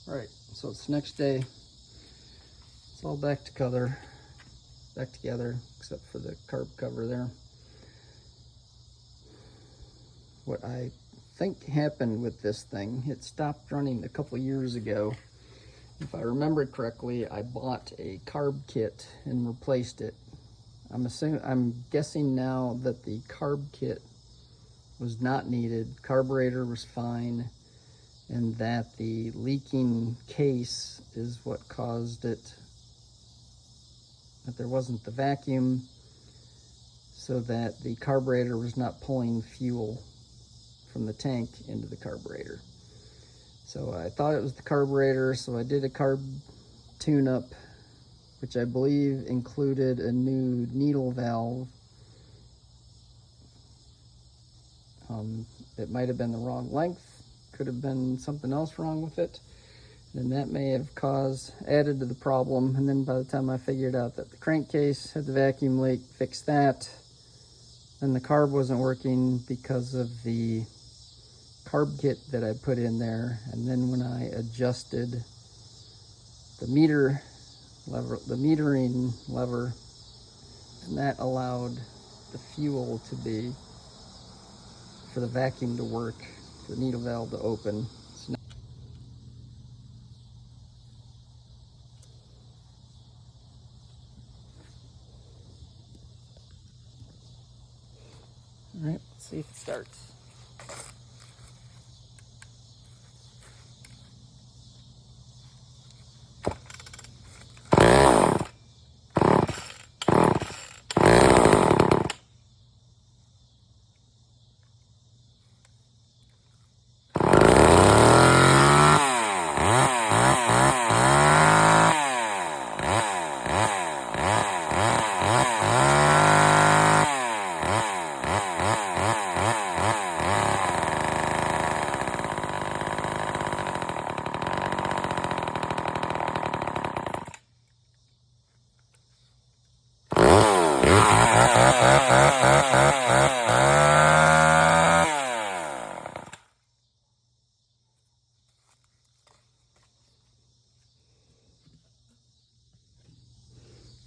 Alright, so it's the next day. It's all back together, except for the carb cover there. What I think happened with this thing, it stopped running a couple years ago. If I remember correctly, I bought a carb kit and replaced it. I'm guessing now that the carb kit was not needed, carburetor was fine, and that the leaking case is what caused it, that there wasn't the vacuum, so that the carburetor was not pulling fuel from the tank into the carburetor. So I thought it was the carburetor, so I did a carb tune-up, which I believe included a new needle valve. It might have been the wrong length, could have been something else wrong with it, and that may have added to the problem. And then by the time I figured out that the crankcase had the vacuum leak, fixed that, and the carb wasn't working because of the carb kit that I put in there. And then when I adjusted the metering lever, and that allowed the fuel to be, for the vacuum to work, for the needle valve to open. So all right, let's see if it starts.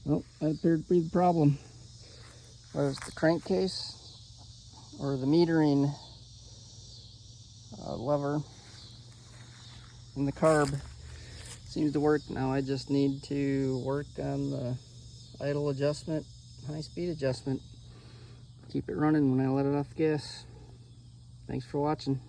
Well, that appeared to be the problem. Whether it's the crankcase or the metering lever in the carb seems to work. Now I just need to work on the idle adjustment, high speed adjustment. Keep it running when I let it off the gas. Thanks for watching.